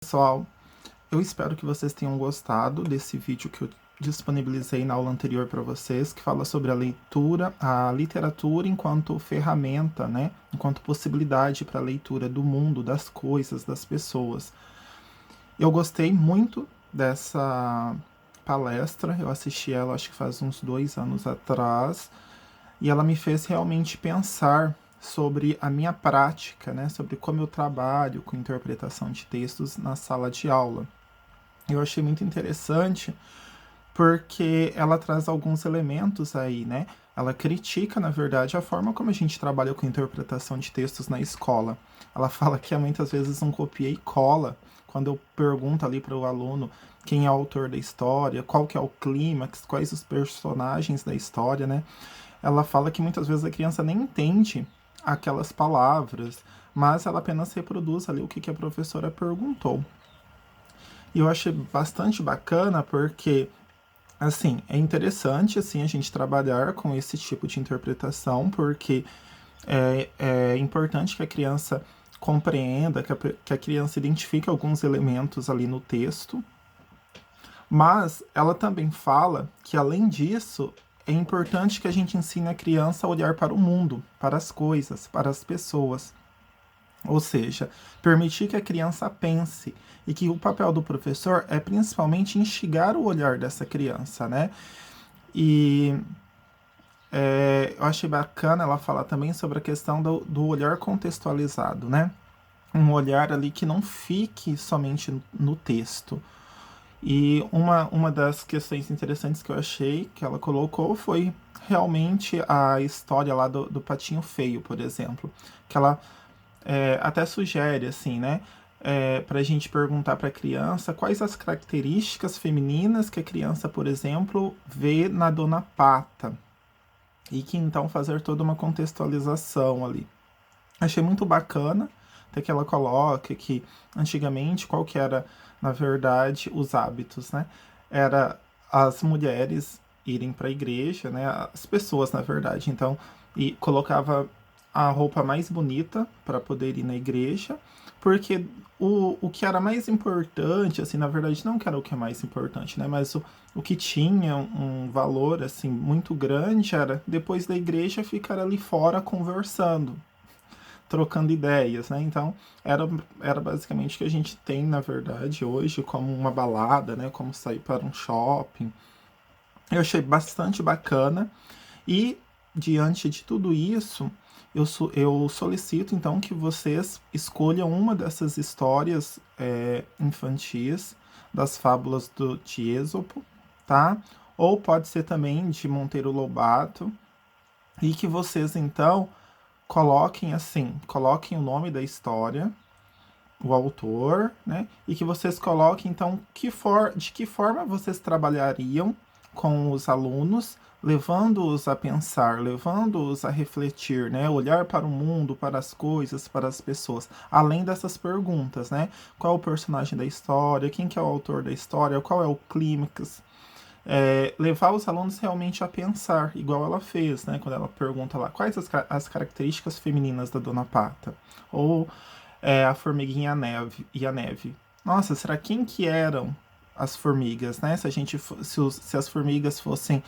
Pessoal, eu espero que vocês tenham gostado desse vídeo que eu disponibilizei na aula anterior para vocês, que fala sobre a leitura, a literatura enquanto ferramenta, né? Enquanto possibilidade para a leitura do mundo, das coisas, das pessoas. Eu gostei muito dessa palestra, eu assisti ela acho que faz uns 2 anos atrás, e ela me fez realmente pensar sobre a minha prática, né, sobre como eu trabalho com interpretação de textos na sala de aula. Eu achei muito interessante porque ela traz alguns elementos aí, né? Ela critica, na verdade, a forma como a gente trabalha com interpretação de textos na escola. Ela fala que muitas vezes um copia e cola. Quando eu pergunto ali para o aluno quem é o autor da história, qual que é o clímax, quais os personagens da história, né? Ela fala que muitas vezes a criança nem entende aquelas palavras, mas ela apenas reproduz ali o que a professora perguntou. E eu achei bastante bacana porque, assim, é interessante, assim, a gente trabalhar com esse tipo de interpretação, porque é importante que a criança compreenda, que a criança identifique alguns elementos ali no texto, mas ela também fala que, além disso, é importante que a gente ensine a criança a olhar para o mundo, para as coisas, para as pessoas. Ou seja, permitir que a criança pense e que o papel do professor é principalmente instigar o olhar dessa criança, né? E eu achei bacana ela falar também sobre a questão do olhar contextualizado, né? Um olhar ali que não fique somente no texto. E uma das questões interessantes que eu achei que ela colocou foi realmente a história lá do Patinho Feio, por exemplo. Que ela até sugere, assim, né? Para a gente perguntar para a criança quais as características femininas que a criança, por exemplo, vê na Dona Pata. E que então fazer toda uma contextualização ali. Achei muito bacana até que ela coloca que antigamente qual que era, na verdade, os hábitos, né? Era as mulheres irem para a igreja, né? As pessoas, na verdade. Então, e colocava a roupa mais bonita para poder ir na igreja, porque o que era mais importante, assim, na verdade, não que era o que é mais importante, né? Mas o que tinha um valor, assim, muito grande era, depois da igreja, ficar ali fora conversando, trocando ideias, né? Então, era basicamente o que a gente tem, na verdade, hoje, como uma balada, né? Como sair para um shopping. Eu achei bastante bacana. E, diante de tudo isso, eu solicito, então, que vocês escolham uma dessas histórias infantis, das fábulas de Êxopo, tá? Ou pode ser também de Monteiro Lobato. E que vocês, então, coloquem assim, coloquem o nome da história, o autor, né? E que vocês coloquem, então, de que forma vocês trabalhariam com os alunos, levando-os a pensar, levando-os a refletir, né? Olhar para o mundo, para as coisas, para as pessoas. Além dessas perguntas, né? Qual é o personagem da história? Quem que é o autor da história? Qual é o clímax? Levar os alunos realmente a pensar, igual ela fez, né? Quando ela pergunta lá quais as características femininas da Dona Pata. Ou a formiguinha e a neve. Nossa, será quem que eram as formigas, né? Se a gente se as formigas fossem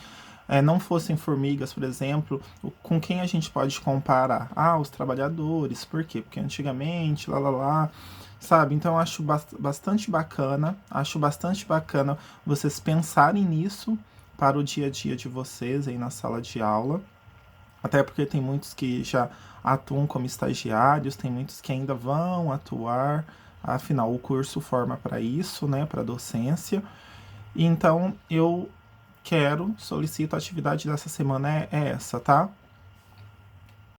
não fossem formigas, por exemplo, com quem a gente pode comparar? Ah, os trabalhadores. Por quê? Porque antigamente, lá, sabe? Então eu acho acho bastante bacana vocês pensarem nisso para o dia a dia de vocês aí na sala de aula. Até porque tem muitos que já atuam como estagiários, tem muitos que ainda vão atuar, afinal o curso forma para isso, né, para docência. Então eu solicito a atividade dessa semana é essa, tá?